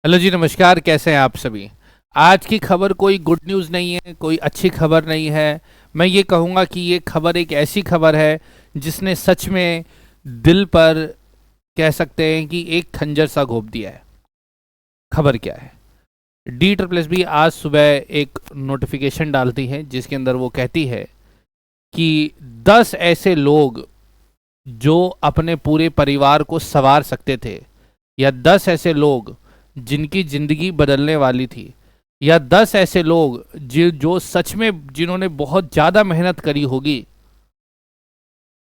Hello जी, नमस्कार। कैसे हैं आप सभी। आज की खबर कोई गुड न्यूज़ नहीं है, कोई अच्छी खबर नहीं है। मैं ये कहूँगा कि ये खबर एक ऐसी खबर है जिसने सच में दिल पर, कह सकते हैं कि एक खंजर सा घोंप दिया है। खबर क्या है? डी ट्रिपल एस बी आज सुबह एक नोटिफिकेशन डालती है जिसके अंदर वो कहती है कि 10 ऐसे लोग जो अपने पूरे परिवार को संवार सकते थे, या 10 ऐसे लोग जिनकी जिंदगी बदलने वाली थी, या 10 ऐसे लोग जो सच में जिन्होंने बहुत ज्यादा मेहनत करी होगी,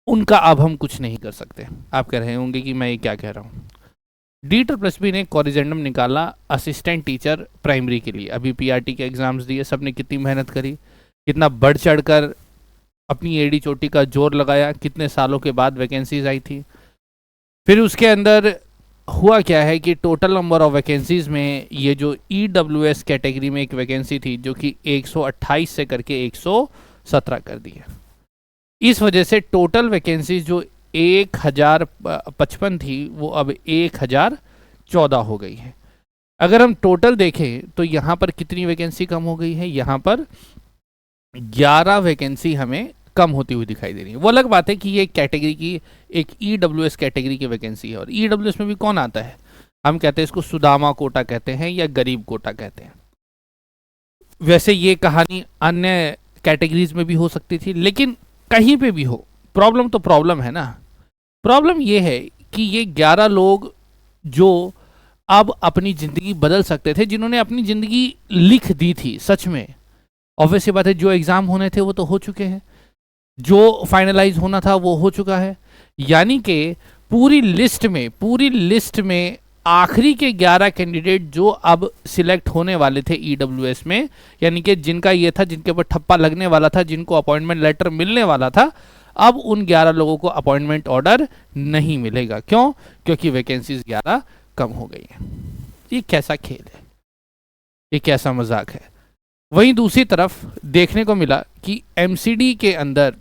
उनका अब हम कुछ नहीं कर सकते। आप कह रहे होंगे कि मैं ये क्या कह रहा हूँ। डी ट्रिपल एस बी ने कॉरिजेंडम निकाला असिस्टेंट टीचर प्राइमरी के लिए। अभी पीआरटी के एग्जाम्स दिए, सबने कितनी मेहनत करी, कितना बढ़ चढ़ कर अपनी एड़ी चोटी का जोर लगाया, कितने सालों के बाद वैकेंसीज आई थी। फिर उसके अंदर हुआ क्या है कि टोटल नंबर ऑफ वैकेंसीज में ये जो EWS कैटेगरी में एक वैकेंसी थी जो कि 128 से करके 117 कर दी है। इस वजह से टोटल वैकेंसीज जो 1055 थी वो अब 1014 हो गई है। अगर हम टोटल देखें तो यहाँ पर कितनी वैकेंसी कम हो गई है, यहाँ पर 11 वैकेंसी हमें कम होती हुई दिखाई दे रही है। वो अलग बात है कि ये कैटेगरी की एक EWS कैटेगरी की वैकेंसी है, और EWS में भी कौन आता है, हम कहते हैं इसको सुदामा कोटा कहते हैं या गरीब कोटा कहते हैं। वैसे ये कहानी अन्य कैटेगरीज में भी हो सकती थी, लेकिन कहीं पे भी हो, प्रॉब्लम तो प्रॉब्लम है ना। प्रॉब्लम ये है कि ये 11 लोग जो अब अपनी जिंदगी बदल सकते थे, जिन्होंने अपनी जिंदगी लिख दी थी सच में। ऑब्वियस सी बात है, जो एग्जाम होने थे वो तो हो चुके हैं, जो फाइनलाइज होना था वो हो चुका है। यानी कि पूरी लिस्ट में आखिरी के 11 कैंडिडेट जो अब सिलेक्ट होने वाले थे EWS में, यानी कि जिनका ये था, जिनके ऊपर ठप्पा लगने वाला था, जिनको अपॉइंटमेंट लेटर मिलने वाला था, अब उन 11 लोगों को अपॉइंटमेंट ऑर्डर नहीं मिलेगा। क्यों? क्योंकि वैकेंसीज 11 कम हो गई हैं। ये कैसा खेल है, ये कैसा मजाक है। वहीं दूसरी तरफ देखने को मिला कि MCD के अंदर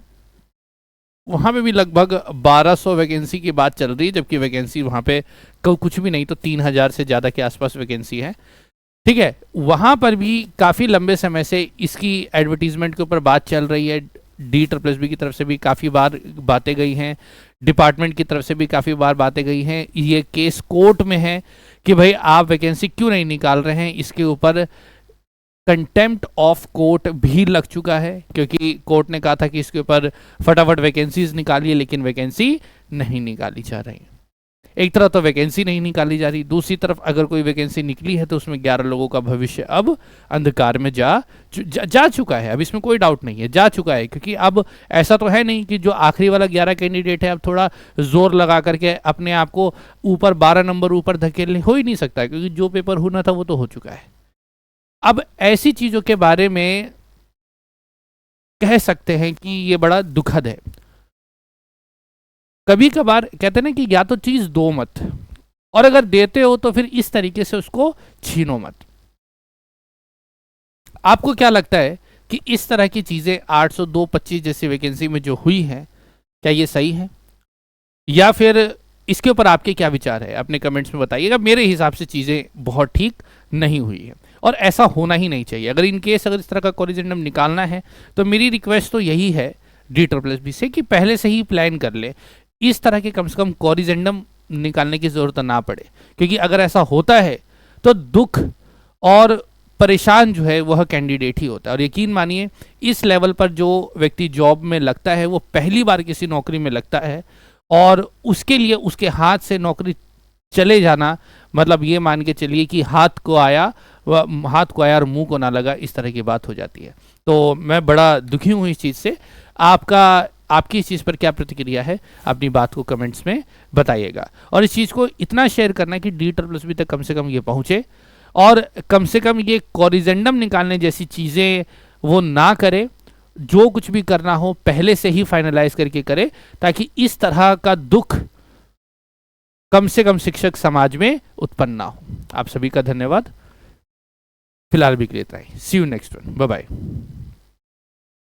वहाँ पे भी लगभग 1200 वैकेंसी की बात चल रही है, जबकि वैकेंसी वहाँ पे कुछ भी नहीं तो 3000 से ज़्यादा के आसपास वैकेंसी है। ठीक है, वहाँ पर भी काफ़ी लंबे समय से इसकी एडवर्टीजमेंट के ऊपर बात चल रही है। डी ट्रिपल एस बी की तरफ से भी काफ़ी बार बातें गई हैं, डिपार्टमेंट की तरफ से भी काफ़ी बार बातें गई हैं। ये केस कोर्ट में है कि भाई आप वैकेंसी क्यों नहीं निकाल रहे हैं। इसके ऊपर कंटेम्प्ट ऑफ कोर्ट भी लग चुका है, क्योंकि कोर्ट ने कहा था कि इसके ऊपर फटाफट वैकेंसीज निकालिए, लेकिन वैकेंसी नहीं निकाली जा रही। एक तरफ तो वैकेंसी नहीं निकाली जा रही, दूसरी तरफ अगर कोई वैकेंसी निकली है तो उसमें 11 लोगों का भविष्य अब अंधकार में जा चुका है। अब इसमें कोई डाउट नहीं है, जा चुका है। क्योंकि अब ऐसा तो है नहीं कि जो आखिरी वाला 11 कैंडिडेट है अब थोड़ा जोर लगा करके अपने आप को ऊपर 12 नंबर ऊपर धकेलने, हो ही नहीं सकता, क्योंकि जो पेपर होना था वो तो हो चुका है। अब ऐसी चीजों के बारे में कह सकते हैं कि ये बड़ा दुखद है। कभी कभार कहते हैं ना कि या तो चीज दो मत, और अगर देते हो तो फिर इस तरीके से उसको छीनो मत। आपको क्या लगता है कि इस तरह की चीजें 802-25 जैसी वैकेंसी में जो हुई है, क्या ये सही है, या फिर इसके ऊपर आपके क्या विचार है, अपने कमेंट्स में बताइएगा। मेरे हिसाब से चीजें बहुत ठीक नहीं हुई है, और ऐसा होना ही नहीं चाहिए। अगर इन केस अगर इस तरह का कॉरिजेंडम निकालना है तो मेरी रिक्वेस्ट तो यही है डी ट्रिपल एस बी से कि पहले से ही प्लान कर ले, इस तरह के कम से कम कॉरिजेंडम निकालने की जरूरत ना पड़े। क्योंकि अगर ऐसा होता है तो दुख और परेशान जो है वह कैंडिडेट ही होता है। और यकीन मानिए, इस लेवल पर जो व्यक्ति जॉब में लगता है, वो पहली बार किसी नौकरी में लगता है, और उसके लिए उसके हाथ से नौकरी चले जाना, मतलब ये मान के चलिए कि हाथ को आया और मुंह को ना लगा, इस तरह की बात हो जाती है। तो मैं बड़ा दुखी हूँ इस चीज़ से। आपकी इस चीज़ पर क्या प्रतिक्रिया है, अपनी बात को कमेंट्स में बताइएगा। और इस चीज़ को इतना शेयर करना कि डी ट्रिपल एस बी तक कम से कम ये पहुँचे, और कम से कम ये कॉरिजेंडम निकालने जैसी चीज़ें वो ना करे। जो कुछ भी करना हो पहले से ही फाइनलाइज करके करे, ताकि इस तरह का दुख कम से कम शिक्षक समाज में उत्पन्न ना हो। आप सभी का धन्यवाद। फिलहाल भी के लिए इतना ही। See you next one. Bye bye.